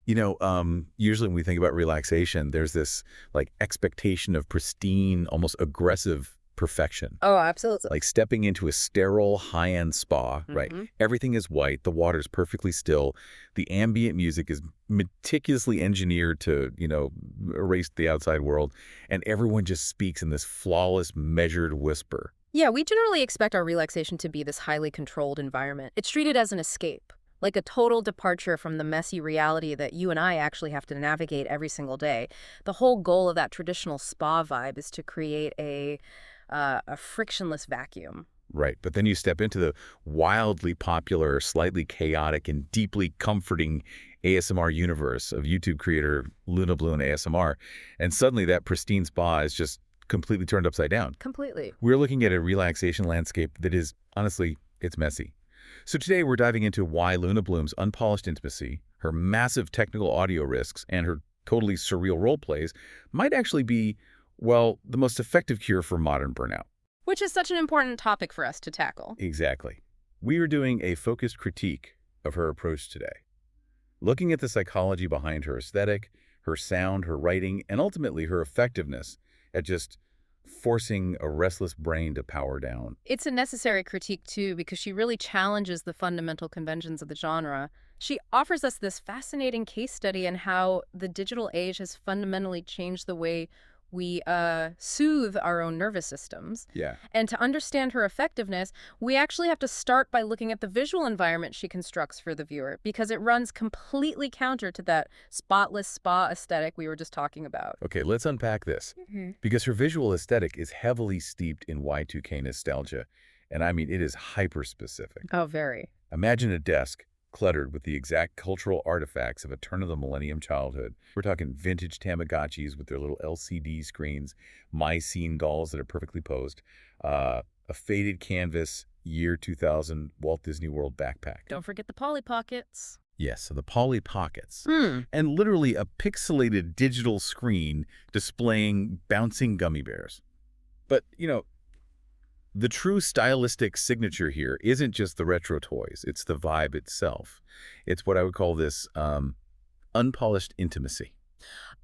Usually when we think about relaxation, there's this like expectation of pristine, almost aggressive perfection. Oh, absolutely. Like stepping into a sterile, high-end spa, right? Everything is white, the water's perfectly still, the ambient music is meticulously engineered to, erase the outside world, and everyone just speaks in this flawless, measured whisper. Yeah, we generally expect our relaxation to be this highly controlled environment. It's treated as an escape, like a total departure from the messy reality that you and I actually have to navigate every single day. The whole goal of that traditional spa vibe is to create a frictionless vacuum. Right, but then you step into the wildly popular, slightly chaotic, and deeply comforting ASMR universe of YouTube creator Luna Blue and ASMR, and suddenly that pristine spa is just completely turned upside down. Completely. We're looking at a relaxation landscape that is, honestly, it's messy. So today we're diving into why Luna Bloom's unpolished intimacy, her massive technical audio risks, and her totally surreal role plays might actually be, well, the most effective cure for modern burnout. Which is such an important topic for us to tackle. Exactly. We are doing a focused critique of her approach today, looking at the psychology behind her aesthetic, her sound, her writing, and ultimately her effectiveness at just forcing a restless brain to power down. It's a necessary critique, too, because she really challenges the fundamental conventions of the genre. She offers us this fascinating case study in how the digital age has fundamentally changed the way we soothe our own nervous systems. Yeah. And to understand her effectiveness, we actually have to start by looking at the visual environment she constructs for the viewer, because it runs completely counter to that spotless spa aesthetic we were just talking about. Okay, let's unpack this. Because her visual aesthetic is heavily steeped in Y2K nostalgia. And I mean, it is hyper-specific. Oh, very. Imagine a desk cluttered with the exact cultural artifacts of a turn-of-the-millennium childhood. We're talking vintage Tamagotchis with their little LCD screens, My Scene dolls that are perfectly posed, a faded canvas, year 2000 Walt Disney World backpack. Don't forget the Polly Pockets. Yes, so the Polly Pockets. And literally a pixelated digital screen displaying bouncing gummy bears. But, the true stylistic signature here isn't just the retro toys. It's the vibe itself. It's what I would call this unpolished intimacy.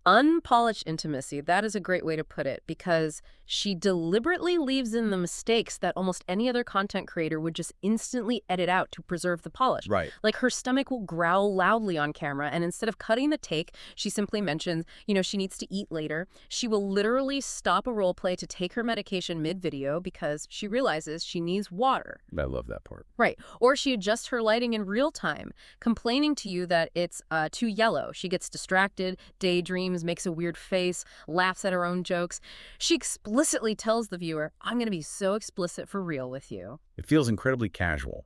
Unpolished intimacy, that is a great way to put it, because she deliberately leaves in the mistakes that almost any other content creator would just instantly edit out to preserve the polish. Right. Like her stomach will growl loudly on camera, and instead of cutting the take, she simply mentions, she needs to eat later. She will literally stop a role play to take her medication mid-video because she realizes she needs water. I love that part. Right. Or she adjusts her lighting in real time, complaining to you that it's too yellow. She gets distracted, daydreams, makes a weird face, laughs at her own jokes. She explicitly tells the viewer, I'm going to be so explicit for real with you. It feels incredibly casual,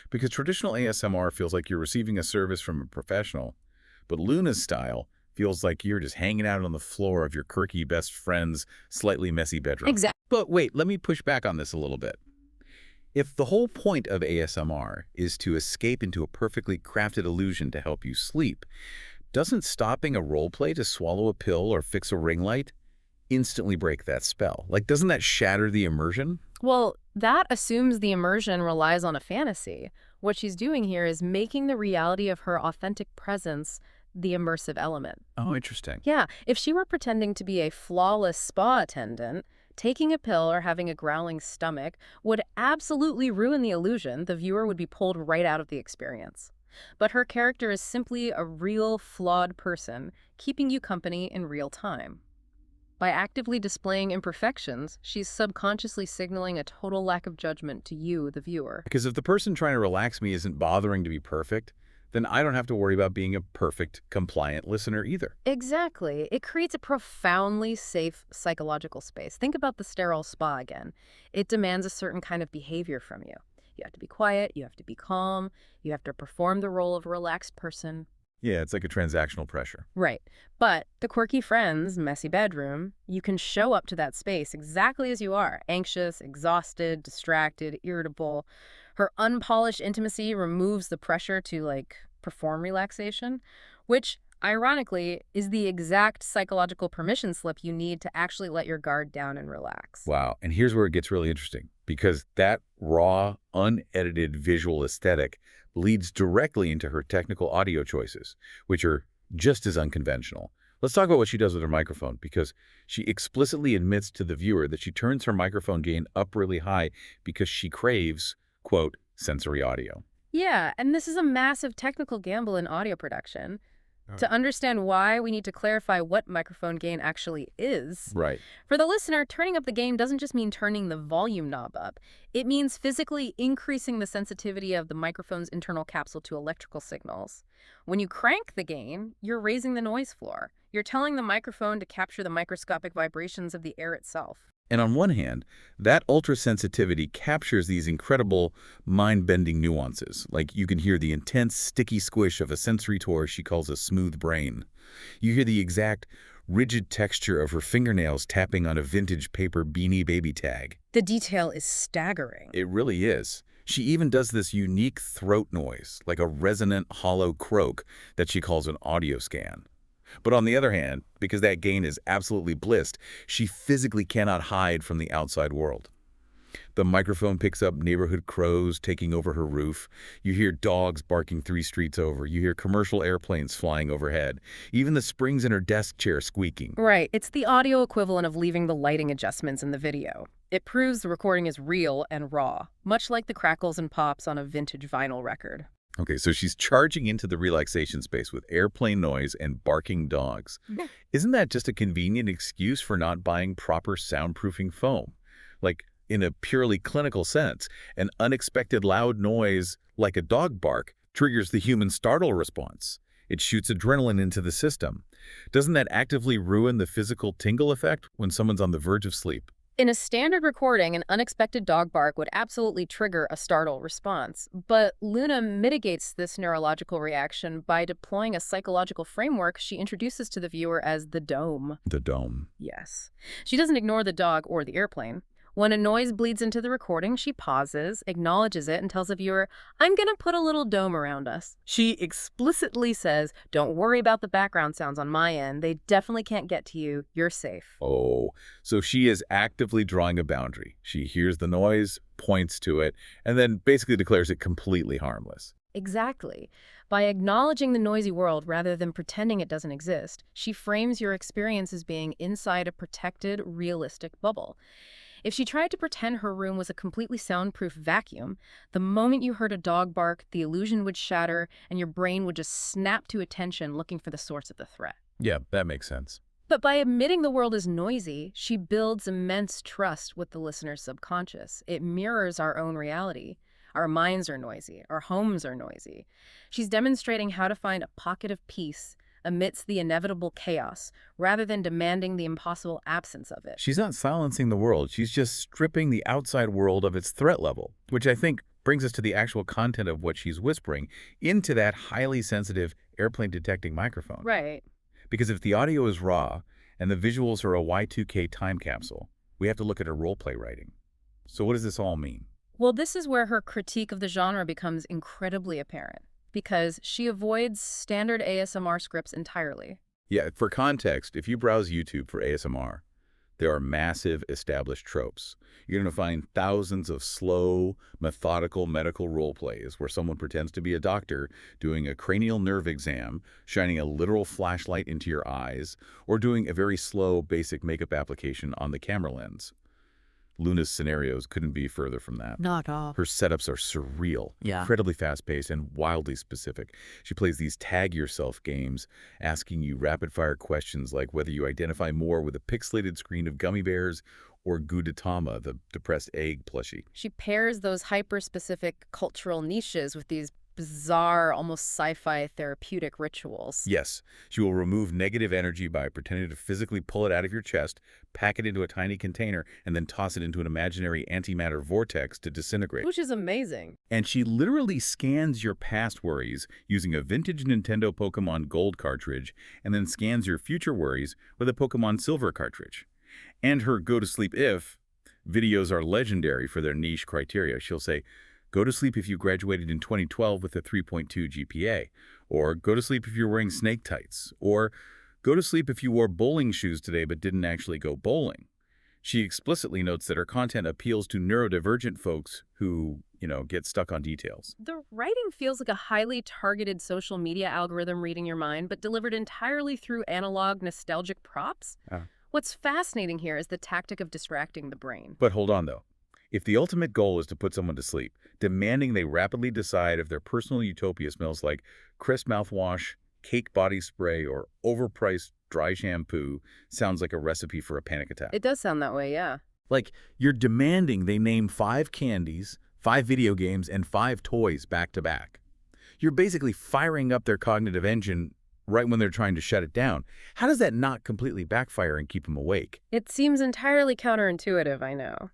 because traditional ASMR feels like you're receiving a service from a professional, but Luna's style feels like you're just hanging out on the floor of your quirky best friend's slightly messy bedroom. Exactly. But wait, let me push back on this a little bit. If the whole point of ASMR is to escape into a perfectly crafted illusion to help you sleep, doesn't stopping a role play to swallow a pill or fix a ring light instantly break that spell? Like, doesn't that shatter the immersion? Well, that assumes the immersion relies on a fantasy. What she's doing here is making the reality of her authentic presence the immersive element. Oh, interesting. Yeah, if she were pretending to be a flawless spa attendant, taking a pill or having a growling stomach would absolutely ruin the illusion. The viewer would be pulled right out of the experience. But her character is simply a real, flawed person, keeping you company in real time. By actively displaying imperfections, she's subconsciously signaling a total lack of judgment to you, the viewer. Because if the person trying to relax me isn't bothering to be perfect, then I don't have to worry about being a perfect, compliant listener either. Exactly. It creates a profoundly safe psychological space. Think about the sterile spa again. It demands a certain kind of behavior from you. You have to be quiet, you have to be calm, you have to perform the role of a relaxed person. Yeah, it's like a transactional pressure. Right. But the quirky friend's messy bedroom, you can show up to that space exactly as you are, anxious, exhausted, distracted, irritable. Her unpolished intimacy removes the pressure to, perform relaxation, which, ironically, is the exact psychological permission slip you need to actually let your guard down and relax. Wow. And here's where it gets really interesting, because that raw, unedited visual aesthetic leads directly into her technical audio choices, which are just as unconventional. Let's talk about what she does with her microphone, because she explicitly admits to the viewer that she turns her microphone gain up really high because she craves, quote, sensory audio. Yeah, and this is a massive technical gamble in audio production. To understand why, we need to clarify what microphone gain actually is. Right. For the listener, turning up the gain doesn't just mean turning the volume knob up. It means physically increasing the sensitivity of the microphone's internal capsule to electrical signals. When you crank the gain, you're raising the noise floor. You're telling the microphone to capture the microscopic vibrations of the air itself. And on one hand, that ultra-sensitivity captures these incredible mind-bending nuances. Like you can hear the intense, sticky squish of a sensory toy she calls a smooth brain. You hear the exact, rigid texture of her fingernails tapping on a vintage paper Beanie Baby tag. The detail is staggering. It really is. She even does this unique throat noise, like a resonant, hollow croak that she calls an audio scan. But on the other hand, because that gain is absolutely blissed, she physically cannot hide from the outside world. The microphone picks up neighborhood crows taking over her roof. You hear dogs barking 3 streets over. You hear commercial airplanes flying overhead. Even the springs in her desk chair squeaking. Right. It's the audio equivalent of leaving the lighting adjustments in the video. It proves the recording is real and raw, much like the crackles and pops on a vintage vinyl record. Okay, so she's charging into the relaxation space with airplane noise and barking dogs. Isn't that just a convenient excuse for not buying proper soundproofing foam? Like, in a purely clinical sense, an unexpected loud noise, like a dog bark, triggers the human startle response. It shoots adrenaline into the system. Doesn't that actively ruin the physical tingle effect when someone's on the verge of sleep? In a standard recording, an unexpected dog bark would absolutely trigger a startle response. But Luna mitigates this neurological reaction by deploying a psychological framework she introduces to the viewer as the dome. The dome. Yes. She doesn't ignore the dog or the airplane. When a noise bleeds into the recording, she pauses, acknowledges it, and tells the viewer, "I'm going to put a little dome around us." She explicitly says, "Don't worry about the background sounds on my end. They definitely can't get to you. You're safe." Oh, so she is actively drawing a boundary. She hears the noise, points to it, and then basically declares it completely harmless. Exactly. By acknowledging the noisy world rather than pretending it doesn't exist, she frames your experience as being inside a protected, realistic bubble. If she tried to pretend her room was a completely soundproof vacuum, the moment you heard a dog bark, the illusion would shatter and your brain would just snap to attention looking for the source of the threat. Yeah, that makes sense. But by admitting the world is noisy, she builds immense trust with the listener's subconscious. It mirrors our own reality. Our minds are noisy. Our homes are noisy. She's demonstrating how to find a pocket of peace amidst the inevitable chaos, rather than demanding the impossible absence of it. She's not silencing the world. She's just stripping the outside world of its threat level, which I think brings us to the actual content of what she's whispering into that highly sensitive airplane-detecting microphone. Right. Because if the audio is raw and the visuals are a Y2K time capsule, we have to look at her role-play writing. So what does this all mean? Well, this is where her critique of the genre becomes incredibly apparent, because she avoids standard ASMR scripts entirely. Yeah, for context, if you browse YouTube for ASMR, there are massive established tropes. You're going to find thousands of slow, methodical medical role plays where someone pretends to be a doctor doing a cranial nerve exam, shining a literal flashlight into your eyes, or doing a very slow, basic makeup application on the camera lens. Luna's scenarios couldn't be further from that. Not off. Her setups are surreal, incredibly fast-paced, and wildly specific. She plays these tag-yourself games, asking you rapid-fire questions like whether you identify more with a pixelated screen of gummy bears or Gudetama, the depressed egg plushie. She pairs those hyper-specific cultural niches with these bizarre, almost sci-fi therapeutic rituals. Yes, she will remove negative energy by pretending to physically pull it out of your chest, pack it into a tiny container, and then toss it into an imaginary antimatter vortex to disintegrate. Which is amazing. And she literally scans your past worries using a vintage Nintendo Pokemon Gold cartridge and then scans your future worries with a Pokemon Silver cartridge. And her Go to Sleep If videos are legendary for their niche criteria. She'll say, "Go to sleep if you graduated in 2012 with a 3.2 GPA," or "Go to sleep if you're wearing snake tights," or "Go to sleep if you wore bowling shoes today but didn't actually go bowling." She explicitly notes that her content appeals to neurodivergent folks who, get stuck on details. The writing feels like a highly targeted social media algorithm reading your mind, but delivered entirely through analog, nostalgic props. Ah. What's fascinating here is the tactic of distracting the brain. But hold on, though. If the ultimate goal is to put someone to sleep, demanding they rapidly decide if their personal utopia smells like crisp mouthwash, cake body spray, or overpriced dry shampoo sounds like a recipe for a panic attack. It does sound that way, yeah. Like, you're demanding they name 5 candies, 5 video games, and 5 toys back to back. You're basically firing up their cognitive engine right when they're trying to shut it down. How does that not completely backfire and keep them awake? It seems entirely counterintuitive, I know.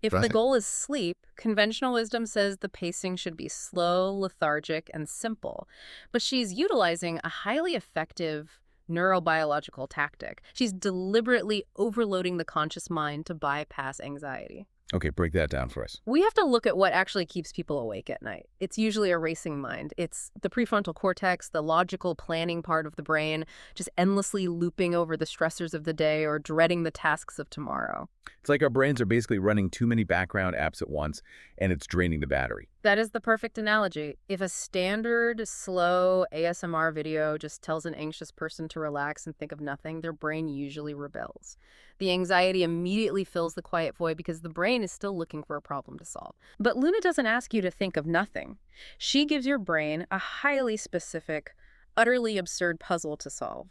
If the Right. goal is sleep, conventional wisdom says the pacing should be slow, lethargic, and simple. But she's utilizing a highly effective neurobiological tactic. She's deliberately overloading the conscious mind to bypass anxiety. Okay, break that down for us. We have to look at what actually keeps people awake at night. It's usually a racing mind. It's the prefrontal cortex, the logical planning part of the brain, just endlessly looping over the stressors of the day or dreading the tasks of tomorrow. It's like our brains are basically running too many background apps at once, and it's draining the battery. That is the perfect analogy. If a standard, slow ASMR video just tells an anxious person to relax and think of nothing, their brain usually rebels. The anxiety immediately fills the quiet void because the brain is still looking for a problem to solve. But Luna doesn't ask you to think of nothing. She gives your brain a highly specific, utterly absurd puzzle to solve.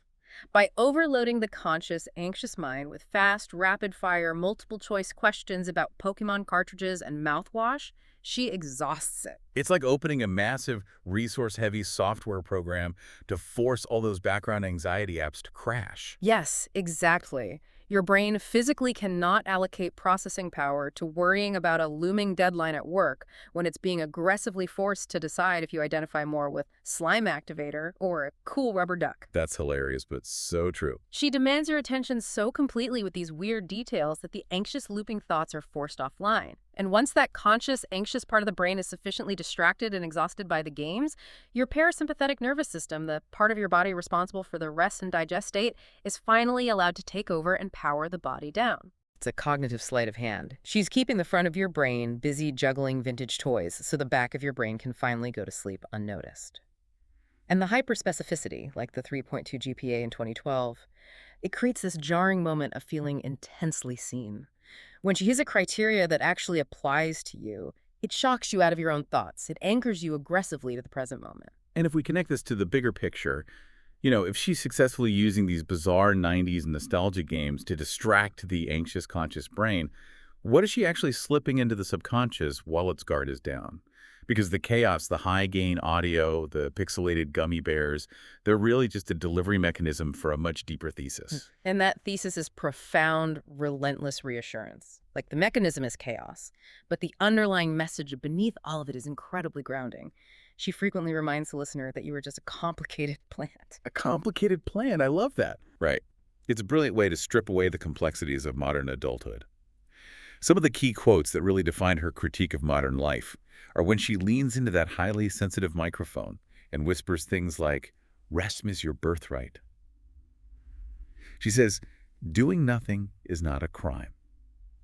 By overloading the conscious, anxious mind with fast, rapid-fire, multiple-choice questions about Pokemon cartridges and mouthwash, she exhausts it. It's like opening a massive, resource-heavy software program to force all those background anxiety apps to crash. Yes, exactly. Your brain physically cannot allocate processing power to worrying about a looming deadline at work when it's being aggressively forced to decide if you identify more with slime activator or a cool rubber duck. That's hilarious, but so true. She demands your attention so completely with these weird details that the anxious looping thoughts are forced offline. And once that conscious, anxious part of the brain is sufficiently distracted and exhausted by the games, your parasympathetic nervous system, the part of your body responsible for the rest and digest state, is finally allowed to take over and power the body down. It's a cognitive sleight of hand. She's keeping the front of your brain busy juggling vintage toys so the back of your brain can finally go to sleep unnoticed. And the hyperspecificity, like the 3.2 GPA in 2012, it creates this jarring moment of feeling intensely seen. When she hits a criteria that actually applies to you, it shocks you out of your own thoughts. It anchors you aggressively to the present moment. And if we connect this to the bigger picture, if she's successfully using these bizarre 90s nostalgia games to distract the anxious conscious brain, what is she actually slipping into the subconscious while its guard is down? Because the chaos, the high-gain audio, the pixelated gummy bears, they're really just a delivery mechanism for a much deeper thesis. And that thesis is profound, relentless reassurance. Like the mechanism is chaos, but the underlying message beneath all of it is incredibly grounding. She frequently reminds the listener that you are just a complicated plant. A complicated plan. I love that. Right. It's a brilliant way to strip away the complexities of modern adulthood. Some of the key quotes that really define her critique of modern life are when she leans into that highly sensitive microphone and whispers things like, "Rest is your birthright." She says, "Doing nothing is not a crime,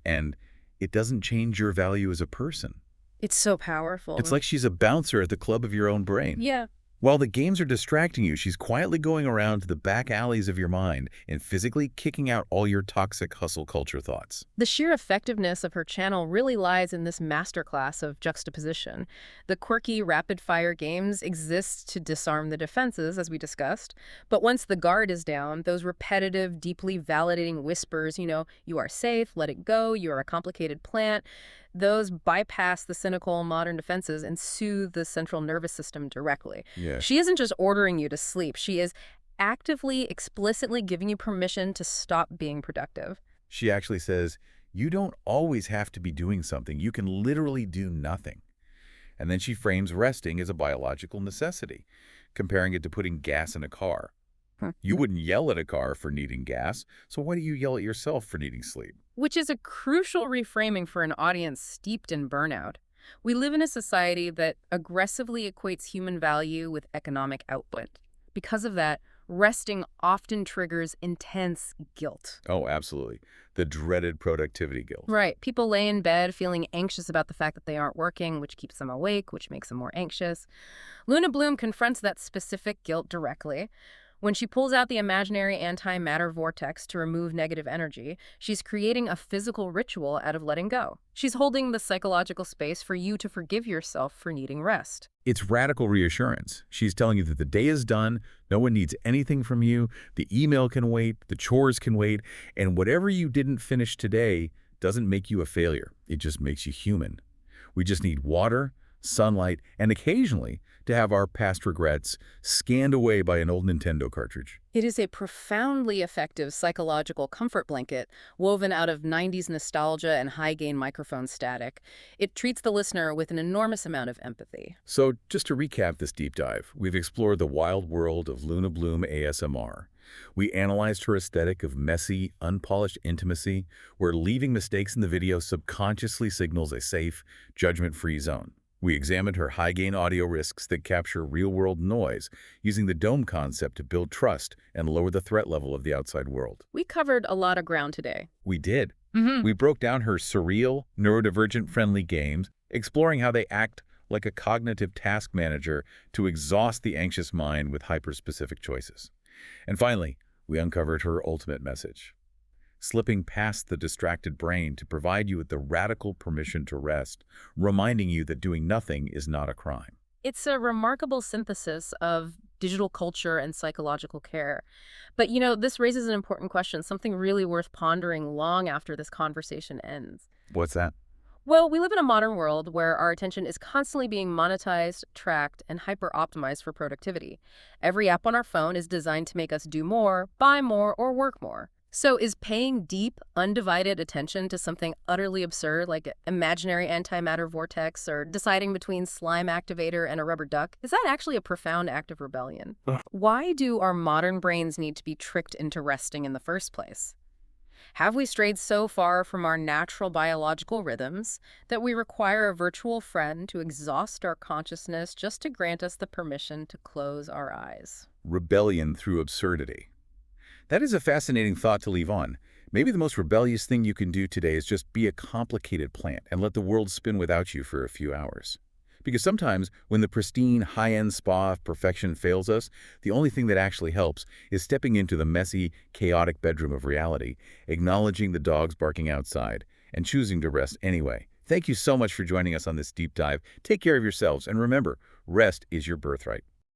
and it doesn't change your value as a person." It's so powerful. It's like she's a bouncer at the club of your own brain. Yeah. While the games are distracting you, she's quietly going around to the back alleys of your mind and physically kicking out all your toxic hustle culture thoughts. The sheer effectiveness of her channel really lies in this masterclass of juxtaposition. The quirky, rapid-fire games exist to disarm the defenses, as we discussed. But once the guard is down, those repetitive, deeply validating whispers, you are safe, let it go, you are a complicated plant, those bypass the cynical modern defenses and soothe the central nervous system directly. Yeah. She isn't just ordering you to sleep. She is actively, explicitly giving you permission to stop being productive. She actually says, you don't always have to be doing something. You can literally do nothing. And then she frames resting as a biological necessity, comparing it to putting gas in a car. You wouldn't yell at a car for needing gas, so why do you yell at yourself for needing sleep? Which is a crucial reframing for an audience steeped in burnout. We live in a society that aggressively equates human value with economic output. Because of that, resting often triggers intense guilt. Oh, absolutely. The dreaded productivity guilt. Right. People lay in bed feeling anxious about the fact that they aren't working, which keeps them awake, which makes them more anxious. Luna Bloom confronts that specific guilt directly. When she pulls out the imaginary antimatter vortex to remove negative energy, she's creating a physical ritual out of letting go. She's holding the psychological space for you to forgive yourself for needing rest. It's radical reassurance. She's telling you that the day is done, no one needs anything from you, the email can wait, the chores can wait, and whatever you didn't finish today doesn't make you a failure. It just makes you human. We just need water, sunlight, and occasionally to have our past regrets scanned away by an old Nintendo cartridge. It is a profoundly effective psychological comfort blanket woven out of 90s nostalgia and high-gain microphone static. It treats the listener with an enormous amount of empathy. So just to recap this deep dive, we've explored the wild world of Luna Bloom ASMR. We analyzed her aesthetic of messy, unpolished intimacy, where leaving mistakes in the video subconsciously signals a safe, judgment-free zone. We examined her high-gain audio risks that capture real-world noise, using the dome concept to build trust and lower the threat level of the outside world. We covered a lot of ground today. We did. We broke down her surreal, neurodivergent-friendly games, exploring how they act like a cognitive task manager to exhaust the anxious mind with hyper-specific choices. And finally, we uncovered her ultimate message, slipping past the distracted brain to provide you with the radical permission to rest, reminding you that doing nothing is not a crime. It's a remarkable synthesis of digital culture and psychological care. But, this raises an important question, something really worth pondering long after this conversation ends. What's that? Well, we live in a modern world where our attention is constantly being monetized, tracked, and hyper-optimized for productivity. Every app on our phone is designed to make us do more, buy more, or work more. So is paying deep, undivided attention to something utterly absurd like imaginary antimatter vortex or deciding between slime activator and a rubber duck, is that actually a profound act of rebellion? Why do our modern brains need to be tricked into resting in the first place? Have we strayed so far from our natural biological rhythms that we require a virtual friend to exhaust our consciousness just to grant us the permission to close our eyes? Rebellion through absurdity. That is a fascinating thought to leave on. Maybe the most rebellious thing you can do today is just be a complicated plant and let the world spin without you for a few hours. Because sometimes, when the pristine, high-end spa of perfection fails us, the only thing that actually helps is stepping into the messy, chaotic bedroom of reality, acknowledging the dogs barking outside, and choosing to rest anyway. Thank you so much for joining us on this deep dive. Take care of yourselves, and remember, rest is your birthright.